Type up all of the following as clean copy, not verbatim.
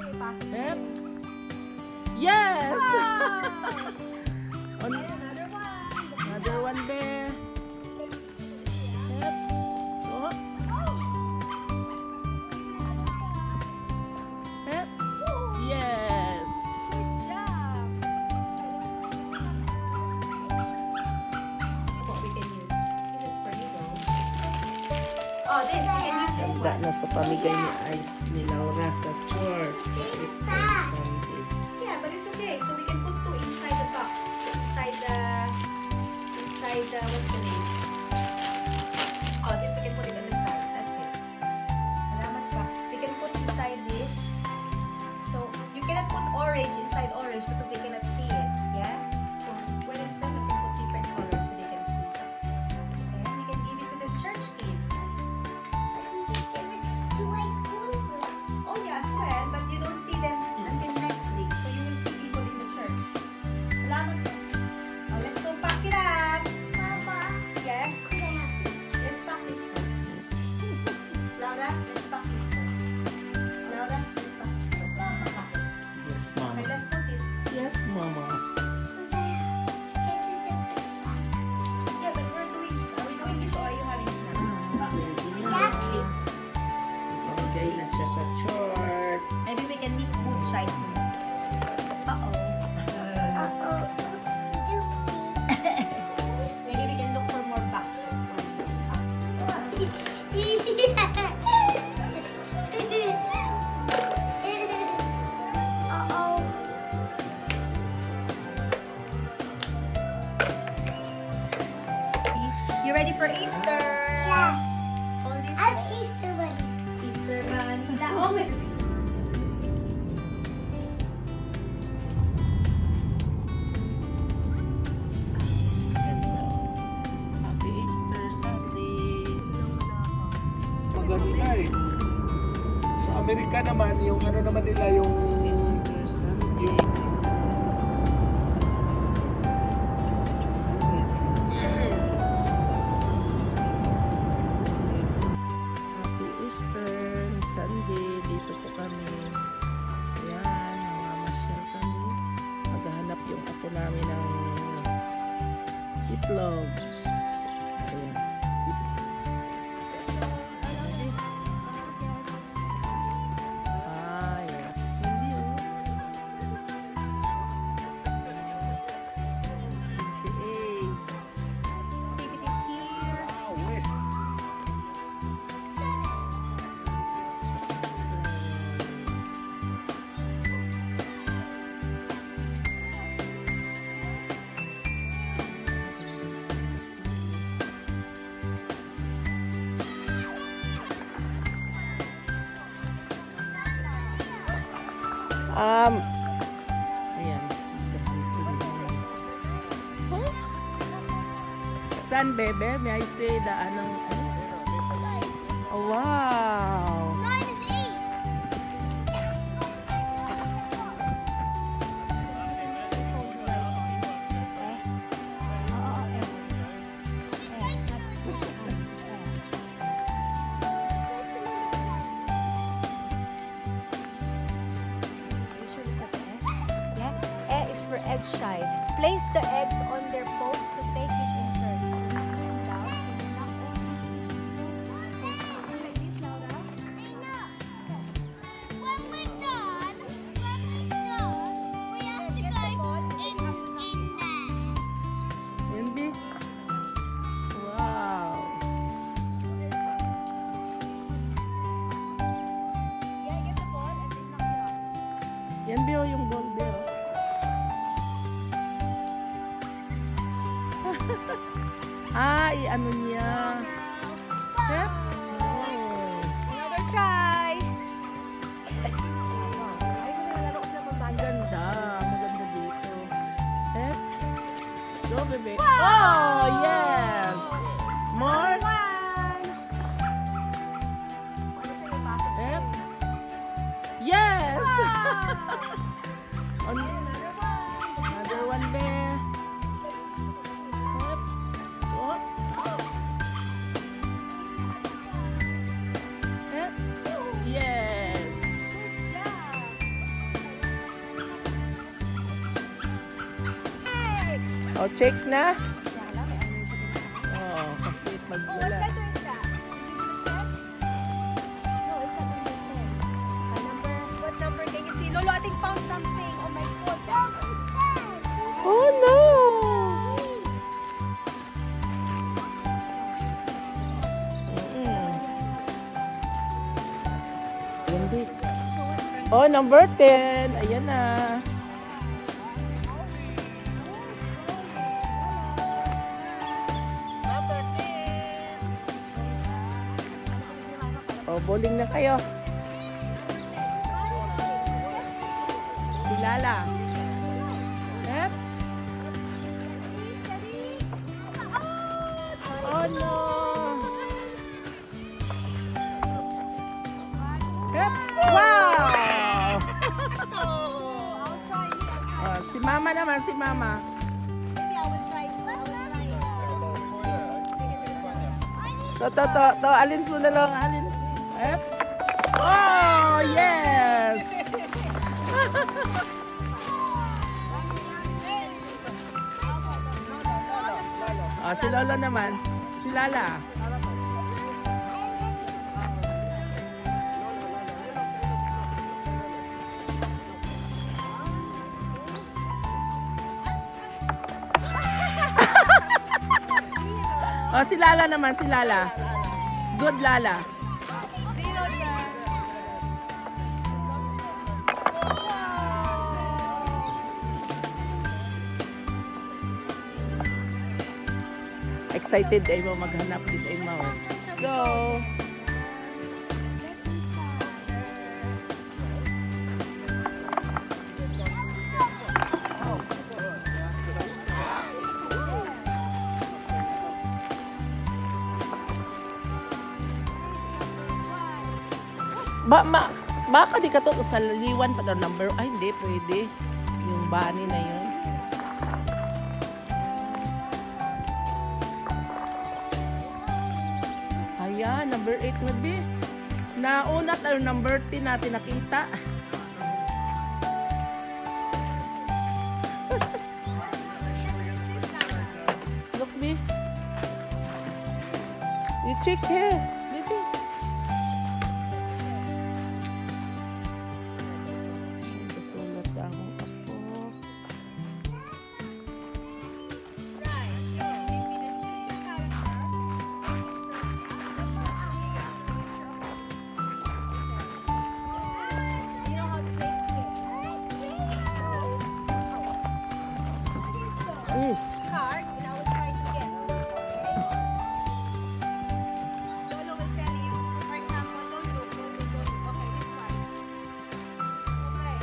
Yep. Yes! Wow. Another one there. Yep. Oh. Yep. Yes. Good job. What we can use. This is for you though. Oh, this. We can use this Handa one. na sa pamigay ni Ice ni Laura sa church sa Easter Sunday. Yeah, but it's okay. So we can put two inside the box. Inside the what's the name? Oh, this we can put it on the side. That's it. Salamat pa. We can put inside this. So you cannot put orange inside orange because they cannot see it. Yeah. So when it's done, we can put different colors so they can see it. And we can give it to the church kids. Oh yeah, as well. But you don't see them until next week. So you will see people in the church. Salamat po. Oh, let's go pack it up. Yeah. Let's pack this first. Laura, let's pack this first. Laura, let's pack this first. Pack this. Yes, Okay, Mama. let's put this. Yes, Mama. Yeah, but we're doing this. Are we doing this or are you having snack? Yes. Sleep. Pamigay na siya sa church. Maybe we can make food shite. Uh-oh. Maybe we can look for more boxes. You ready for Easter? Hold it. Easter Manila. Oh, wait. Happy Easter Sunday. Magano na eh. Sa Amerika naman, yung ano naman nila, yung Easter Sunday. Happy Easter Sunday. Dito po kami. Ayan, namamasyal kami. Maghahanap yung apo namin ng itlog. Ayan. Ayan. Hindi oh. Activities here. West. Ayan. Huh? San, bebe? May I say the anong... Oh, wow! E is for egg shy. Place the eggs on their post to take it in first. Down. Like this, Laura. Yan, B. Wow! Yeah, get the ball and then knock it off. Yan, B, oh, yung ball, B, oh. Ano niya? Yep. Oh. Another try. Maganda. Maganda dito. Yep. Go, bebe. Oh, yes! More? Yep. Yes! Another one there. Yep. What? Yep. Yes. O, check na. Wala, may allergy din ako. Oo, kasi pag Oh, what wala. letter is that? No, it's not number 10. What number can you see? Lolo, I think found something. Oh my God. Oh, no! Hindi. Oh, number 10. Ayan na. Oh, bowling na kayo. Si Lala. Yep. Oh, no. Yep. Wow! I'll try it. Oh, si Mama naman, si Mama. Maybe I will try it. I will try it. To, alin mo na lang, alin. Yep. Oh, yes! Oh, si Lolo naman. Si Lala. Oh, si Lala naman, si Lala. It's good, Lala. Zero, sir. Excited ay mo maghanap din ay mo. Let's go. Baka di ka to sa liwan pa daw number. Ay, hindi pwede. Yung bani na yun. Ayan, number 8 na be. Nauna tayo number 10 natin nakita. Look me. You check here. Baby. Sulat ako. Card, and I will try to get. Lolo will tell you, for example, don't look. Okay, this one. Okay.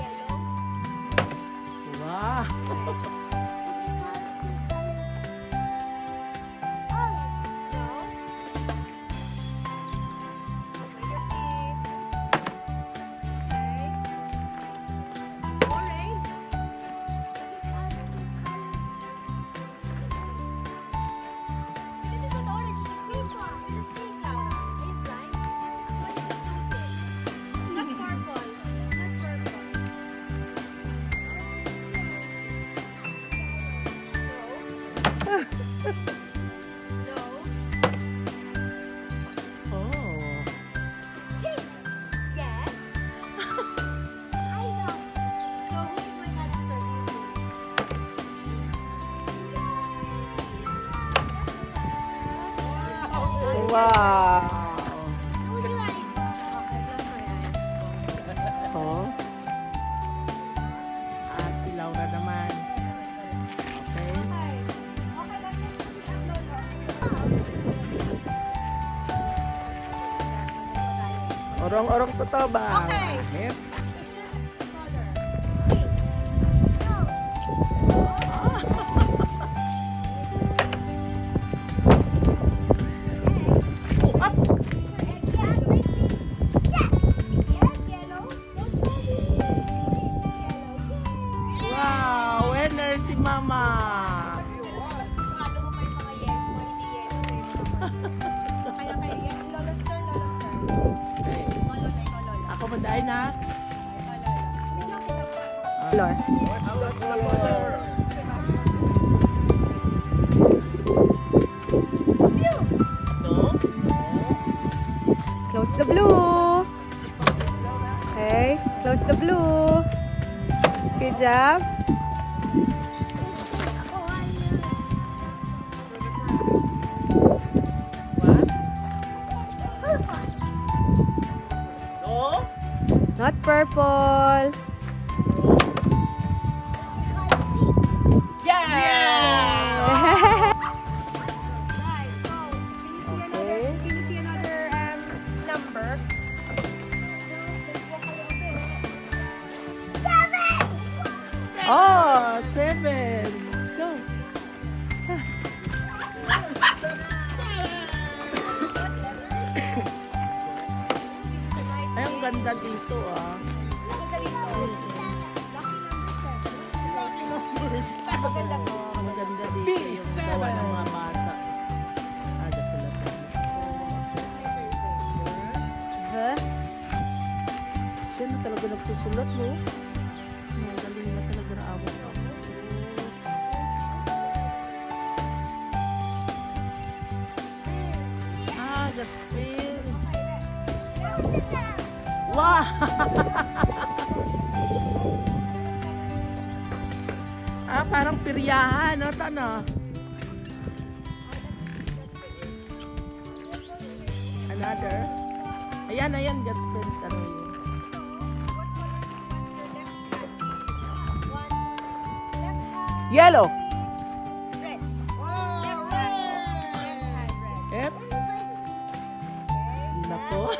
Yellow. Wow. No. Okay. Orange. This is not orange, it's pink. This is pink, Laura. Are you blind? What is it? Not purple. Not purple. No. Oh. Yes. I know. So who is my character? Wow. Who do you like? Oh. Ah, si Laura naman. Okay. Okay. Okay, let's put it up, Lolo. Orong-orong totoo ba? Okay. Yep. Color. Pink. Wow, winner si Mama. Sigurado mo pa yung mga yellow, hindi yellow. Kaya yes, Lolo sir, Lolo sir. Lolo na, ikaw Lolo. Ako mandaay na. Ikaw Lolo. Lord. What's the color? No? Close the blue. Okay, close the blue. Good job. No? Not purple. Yes! Right, so can you see another number? Oh, 7. Let's go. Ay, ang ganda dito ah. Maganda po. Maganda dito yung gawa ng mga bata. Aga sila pa. Huh? Siya na talaga nagsusulat, no? Magaling na talaga na awak ako. Gaspins. Wow! Parang piryahan, no? Tano? Another? Ayan, Gaspins. Ano yun? Yellow. Red. Yep. Nako.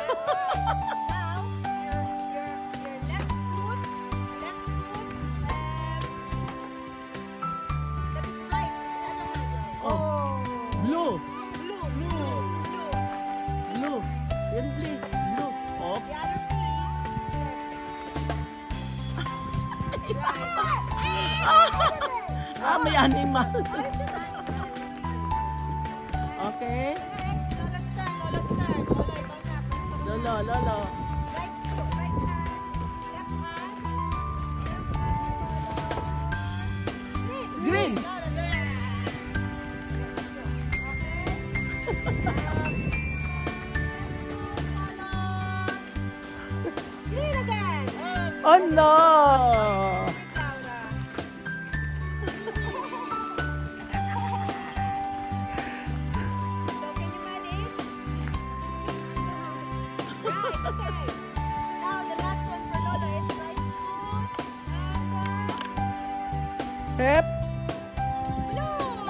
Now, your left foot, that is right. Oh. Blue. Blue. Blue. Yan, please. Blue. Oops. The other feet. May animal. Okay. Let's start. Lolo. Right hand, left hand. Green. Green again. Oh no. Hep.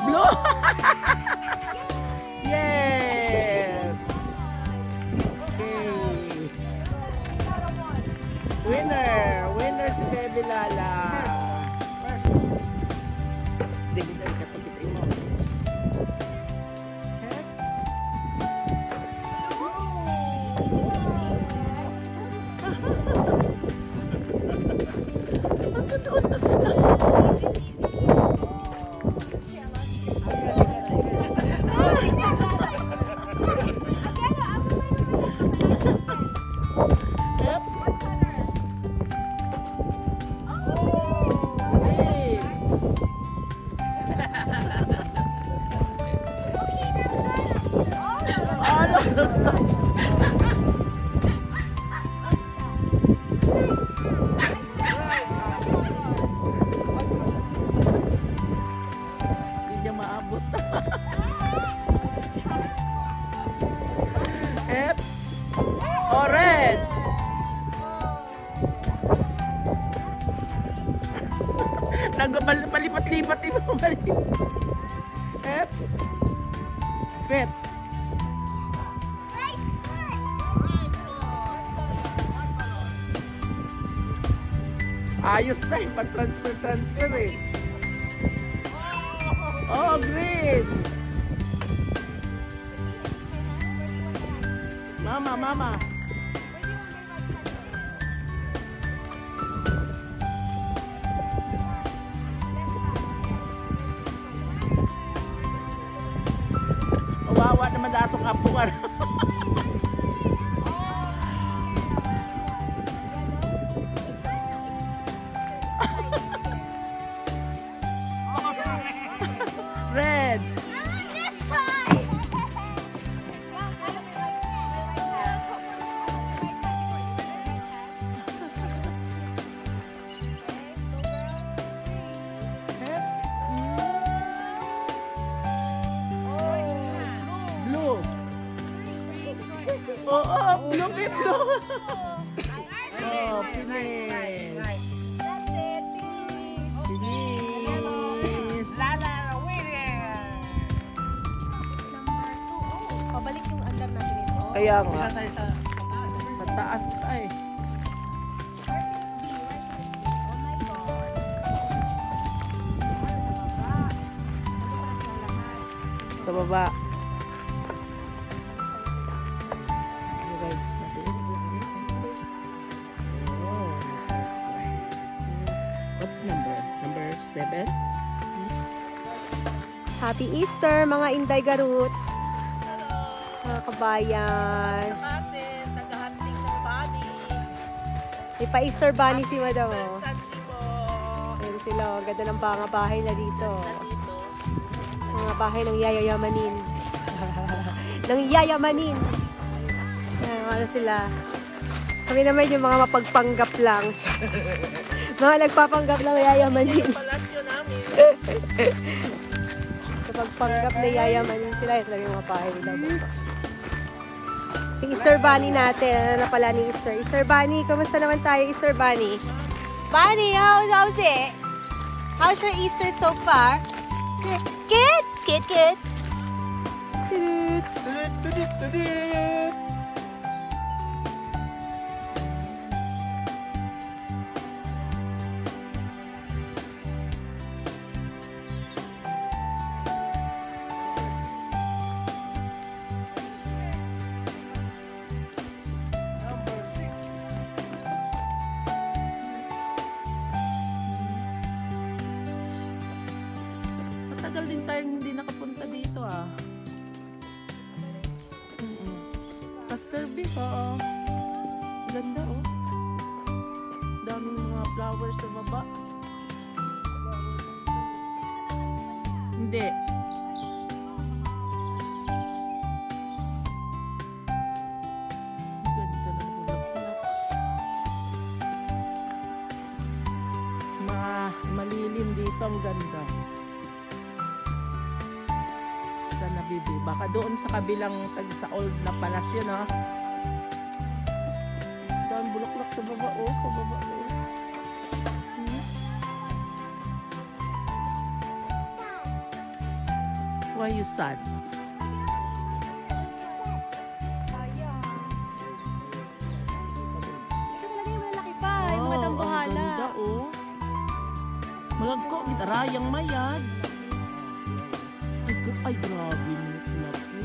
Blue. Yes. Okay. Winner si Baby Lala. Hindi kita ikapagitin mo. Hep. Magkatuon na sila. Hindi niya maabot. Hep. Red. Nagpalipat-lipat yung malis. Hep. Pet. Ayos na yung pa-transfer eh. Oh, green. Mama. Kawawa naman na itong kapuan. Oh, finish. That's it. Finish. Finish. Number 2. Oh, pabalik yung andar natin ito. Kaya nga. Sa taas ay. Oh my God. Sa baba. Rides na din. Oh. What's number? Number 7? Happy Easter, mga Inday Garuts. Mga kabayan. Kasi nag-hunting ng bunny. May pa-Easter bunny si Madam. Oh. Sunday po. Ayun sila, oh. Ganda ng pangabahay na dito. Dito. Mga bahay ng yayamanin. ng yayamanin. Ayan, ano sila. Kami naman yung mga mapagpanggap lang. mga nagpapanggap lang yayamanin. Palasyo namin. Kapag na yayamanin sila, ito lang yung mga bahay nila bukas. Si Easter Bunny natin, ano na pala ni Easter? Easter Bunny, kamusta naman tayo, Easter Bunny? Bunny, how's it? How's your Easter so far? Good. Good? Good, good. Good. Tudit. Number 6. Matagal din tayong hindi nakapunta dito ah. Pastor Beef, oo. Ganda oh. Daming mga flowers sa baba. Hindi. Ganda ng bulaklak. Malilim dito, ang ganda. Sa nabibi. Baka doon sa kabilang sa old na palasyo, no? Doon bulaklak sa baba, oh. Pababa, oh. Why you sad? Ito talaga yung malaki pa, yung mga Ang dambuhala. ganda, oh. Malagko, gitarayang mayad. Ay, grabe yung laki.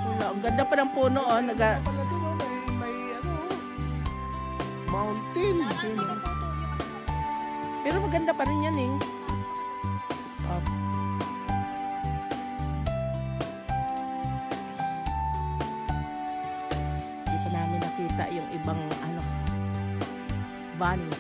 Wala, ang ganda pa ng puno, oh. Pala doon, oh, may ano, mountain. Yun, oh. Pero maganda pa rin yan, eh. Oh. Hindi pa namin nakita yung ibang, ano, bunny.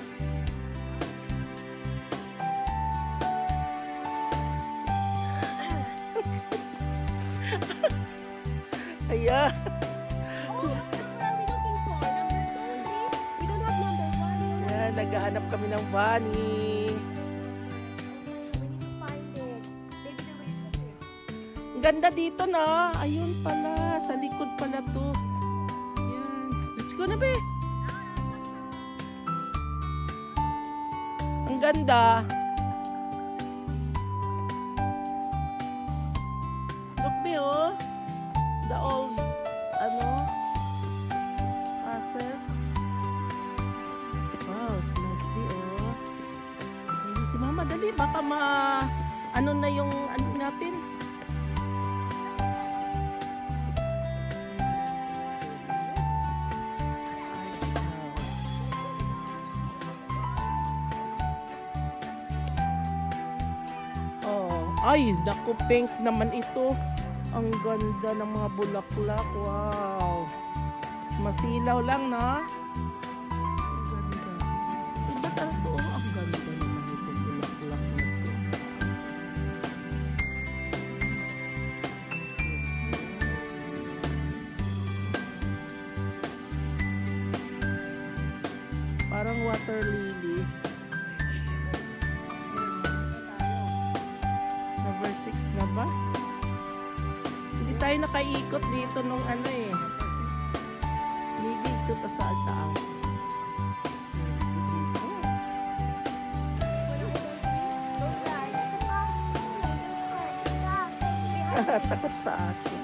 Ayan. Ayan, naghahanap kami ng bunny. Ang ganda dito na. Ayun pala. Sa likod pala to. Ayan. Let's go na, be. Ang ganda. Look, be, oh. The old, ano, castle. Wow, it's nice, be, oh. Ayun si Mama, dali. Baka ano na yung, ano natin. Ay, naku, pink naman ito. Ang ganda ng mga bulaklak. Wow. Masilaw lang, na? Ang ganda. Iba talaga to. Ang ganda naman ito bulaklak na to. Para Parang water lily. Number 6 na ba? Hindi tayo nakaikot dito nung ano eh. Maybe ito ta sa taas. Takot sa aso.